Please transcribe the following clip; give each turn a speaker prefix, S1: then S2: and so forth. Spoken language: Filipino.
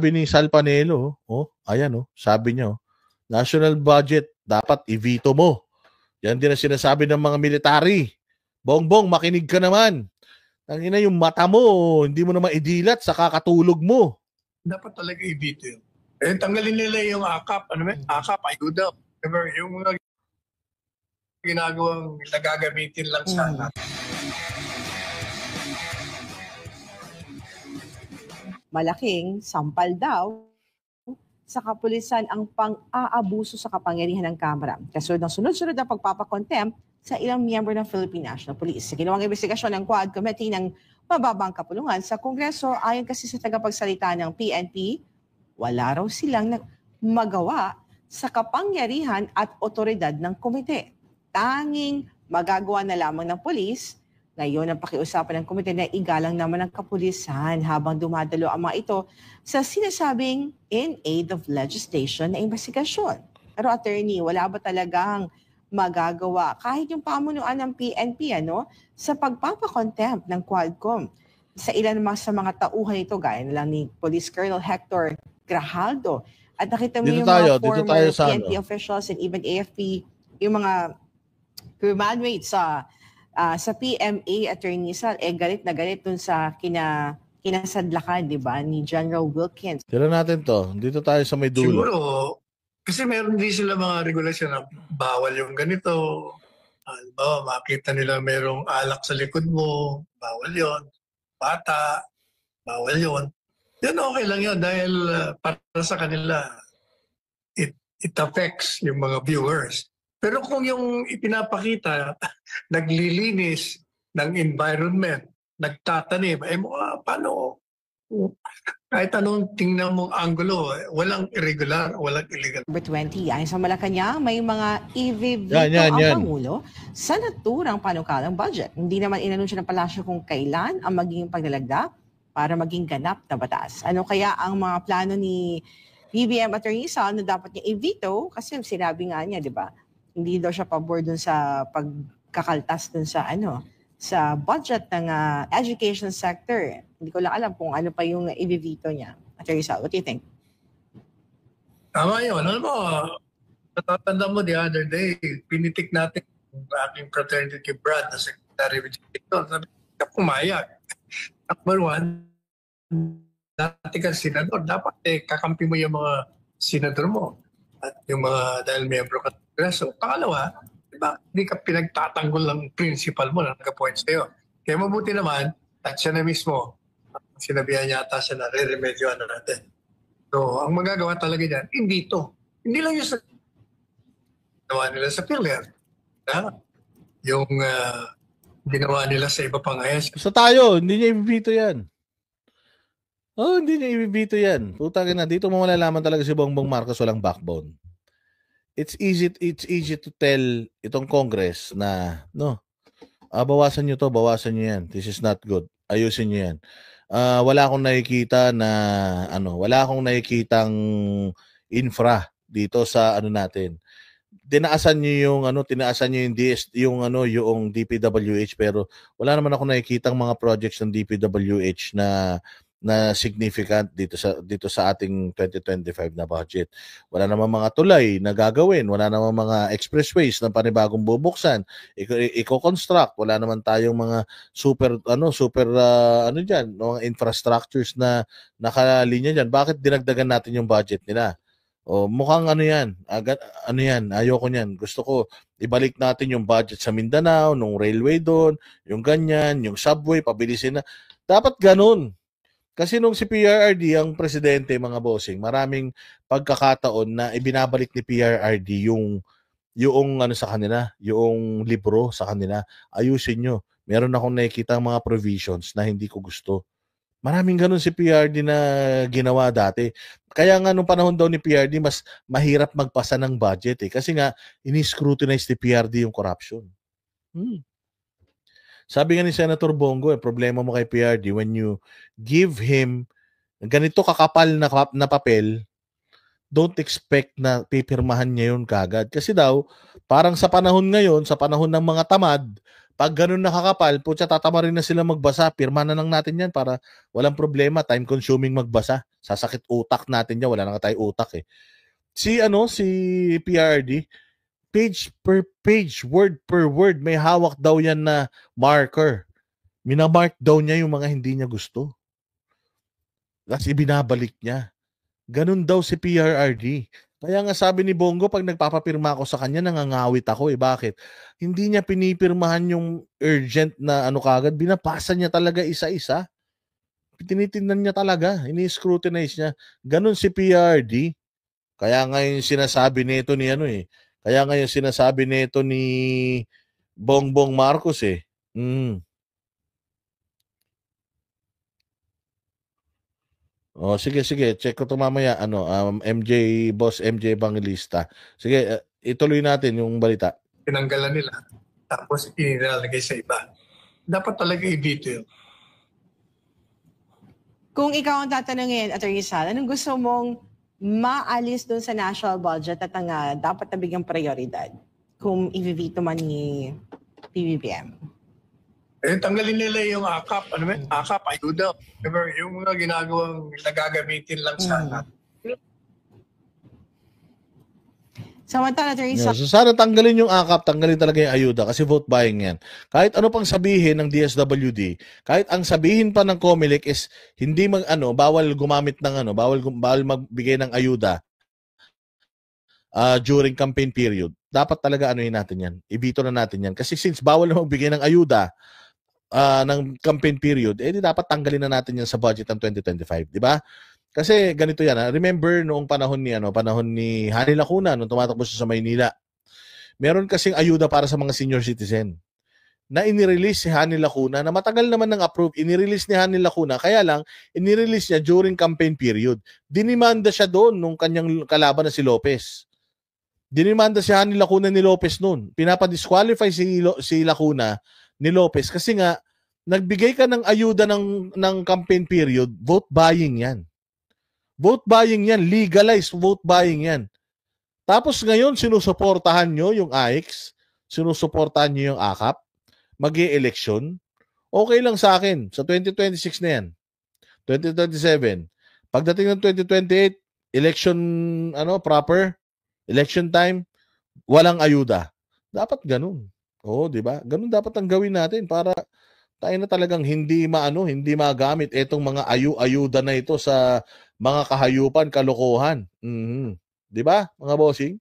S1: sinasabi ni Sal Panelo, ayan, sabi niya, national budget, dapat i-veto mo. Yan din ang sinasabi ng mga military. Bongbong, makinig ka naman. Tangina yung mata mo, hindi mo na maidilat sa kakatulog mo.
S2: Dapat talaga i-veto yun. Tanggalin nila yung AKAP. AKAP, ayuda. Yung mga ginagawang nagagamitin lang sana.
S3: Malaking sampal daw sa kapulisan ang pang-aabuso sa kapangyarihan ng Kamara. Kasunod ng sunod-sunod na pagpapakontempt sa ilang miyembro ng Philippine National Police. Sa ginawang investigasyon ng Quad Committee ng mababang kapulungan sa Kongreso, ayon kasi sa tagapagsalita ng PNP, wala raw silang magawa sa kapangyarihan at otoridad ng komite. Tanging magagawa na lamang ng polis. Ngayon ang pakiusapan ng komite na igalang naman ng kapulisan habang dumadalo ang mga ito sa sinasabing in aid of legislation na investigasyon. Pero attorney, wala ba talagang magagawa kahit yung pamunuan ng PNP sa pagpapakontempt ng Quadcom sa ilan sa mga tauhan ito gaya na lang ni Police Colonel Hector Grajaldo at nakita mo yung mga former PNP officials and even AFP, yung mga graduates sa PMA, Attorney Sal, galit na galit dun sa kinasadlakan, di ba, ni General Wilkins.
S1: Tira natin to. Dito tayo sa may dulo.
S2: Siguro, kasi meron din sila mga regulasyon na bawal yung ganito. Halimbawa, makita nila merong alak sa likod mo, bawal yon. Bata, bawal yon. Yan okay lang yun dahil para sa kanila, it affects yung mga viewers. Pero kung yung ipinapakita, naglilinis ng environment, nagtatanim, paano? Kahit anong tingnan mong angulo, walang irregular, walang illegal.
S3: Number 20, ayon sa Malacanang, may mga i-veto ang Pangulo sa naturang panukalang budget. Hindi naman inanunsyo ng palasyo kung kailan ang magiging paglalagda para maging ganap na batas. Ano kaya ang mga plano ni BBM Attorney Sal na dapat niya i-veto? Kasi sinabi nga niya, di ba? Hindi daw siya pabor dun sa pagkakaltas dun sa sa budget ng education sector. Hindi ko lang alam kung ano pa yung i-veto niya. Attorney Sal, what do you think?
S2: Tama yun. Alam mo, natatanda mo the other day, pinitik natin yung aking fraternity Brad na Secretary of Education. Sabi ka pumayag. Number one, dati kang senador, dapat kakampi mo yung mga senador mo at yung mga dahil miyembro ka ng Kongreso. Pangalawa, diba, hindi ka pinagtatanggol ng principal mo na nag-appoint sa'yo. Kaya mabuti naman, at siya na mismo, sinabihan yata siya na re-remedyoan na natin. So, ang magagawa talaga dyan, imbito. Hindi lang yung sa ginawa nila sa PhilHealth. Yung ginawa nila sa iba pang ayos.
S1: So tayo, hindi niya ibibito yan. Hindi niya ibibito yan. Putangin na, dito mo malalaman talaga si Bongbong Marcos walang backbone. It's easy to tell itong Congress na, bawasan nyo to, bawasan nyo yan. This is not good. Ayusin nyo yan. Wala akong nakikita na, wala akong nakikitang infra dito sa natin. Tinaasan niyo yung DPWH pero wala naman ako nakikitang mga projects ng DPWH na significant dito sa ating 2025 na budget. Wala naman mga tulay na gagawin, wala naman mga expressways na panibagong bubuksan, i-construct, wala naman tayong mga super diyan, mga infrastructures na nakalinya diyan. Bakit dinagdagan natin yung budget nila? Mukhang yan. Ayoko niyan. Gusto ko ibalik natin yung budget sa Mindanao, nung railway doon, yung ganyan, yung subway, pabilisin na. Dapat ganun. Kasi nung si PRRD ang presidente, mga bossing, maraming pagkakataon na ibinabalik ni PRRD yung sa kanila, yung libro sa kanila. Ayusin nyo. Meron akong nakikita mga provisions na hindi ko gusto. Maraming ganun si PRD na ginawa dati. Kaya nga nung panahon daw ni PRD, mas mahirap magpasa ng budget kasi nga ini-scrutinize ni PRD yung corruption. Sabi nga ni Senator Bongo, problema mo kay PRD when you give him ganito kakapal na papel, don't expect na pipirmahan niya yun kagad. Kasi daw, parang sa panahon ngayon, sa panahon ng mga tamad, Pag ganun nakakapal, putya, tatama rin na sila magbasa. Pirma na lang natin yan para walang problema. Time consuming magbasa. Sasakit utak natin yan. Wala na nga tayo utak eh. Si PRD, page per page, word per word, may hawak daw yan na marker. Minamark daw niya yung mga hindi niya gusto. Kasi ibinabalik niya. Ganun daw si PRRD. Kaya nga sabi ni Bongo, pag nagpapapirma ako sa kanya, nangangawit ako eh. Bakit? Hindi niya pinipirmahan yung urgent na kagad. Binapasa niya talaga isa-isa. Tinitingnan niya talaga. Ini-scrutinize niya. Ganun si PRRD. Kaya nga yung sinasabi nito ni Kaya nga yung sinasabi nito ni Bongbong Marcos eh. Oh, sige. Check ko 'to mamaya. Boss MJ Evangelista. Sige, ituloy natin yung balita.
S2: Tinanggalan nila. Tapos inilalagay sa iba. Dapat talaga i-veto yun.
S3: Kung ikaw ang tatanungin, Attorney Sal, anong gusto mong maalis doon sa national budget at ang dapat nabigyang prioridad kung i-veto man ni PBBM?
S2: Tanggalin nila yung AKAP. AKAP, ayuda. Yung mga ginagawang nagagamitin lang sana.
S3: Samantala, Attorney Sal,
S1: So sana tanggalin yung AKAP, tanggalin talaga yung ayuda kasi vote buying yan. Kahit ano pang sabihin ng DSWD, kahit ang sabihin pa ng COMELEC is hindi bawal gumamit ng bawal magbigay ng ayuda during campaign period. Dapat talaga natin yan. Ibito na natin yan. Kasi since bawal na magbigay ng ayuda ng campaign period, di dapat tanggalin na natin yan sa budget ng 2025, di ba? Kasi ganito yan, remember noong panahon ni Hani Lacuna nung tumatakbo siya sa Maynila. Meron kasing ayuda para sa mga senior citizen na inirelease si Hani Lacuna na matagal naman nang approve. Inirelease ni Hani Lacuna, kaya lang inirelease niya during campaign period. Dinimanda siya doon nung kanyang kalaban na si Lopez. Dinimanda si Hani Lacuna ni Lopez noon. Pinapa-disqualify si Lacuna ni Lopez kasi nga nagbigay ka ng ayuda ng campaign period, vote buying yan. Vote buying yan, legalized vote buying yan. Tapos ngayon sinusuportahan nyo yung AIX, sinusuportahan nyo yung AKAP, mag-i-election. Okay lang sa akin, sa 2026 na yan. 2027. Pagdating ng 2028, election proper, election time, walang ayuda. Dapat ganun. Oo, di ba? Ganun dapat ang gawin natin para tayo na talagang hindi magamit itong mga ayuda na ito sa mga kahayupan, kalokohan. Di ba, mga bossing?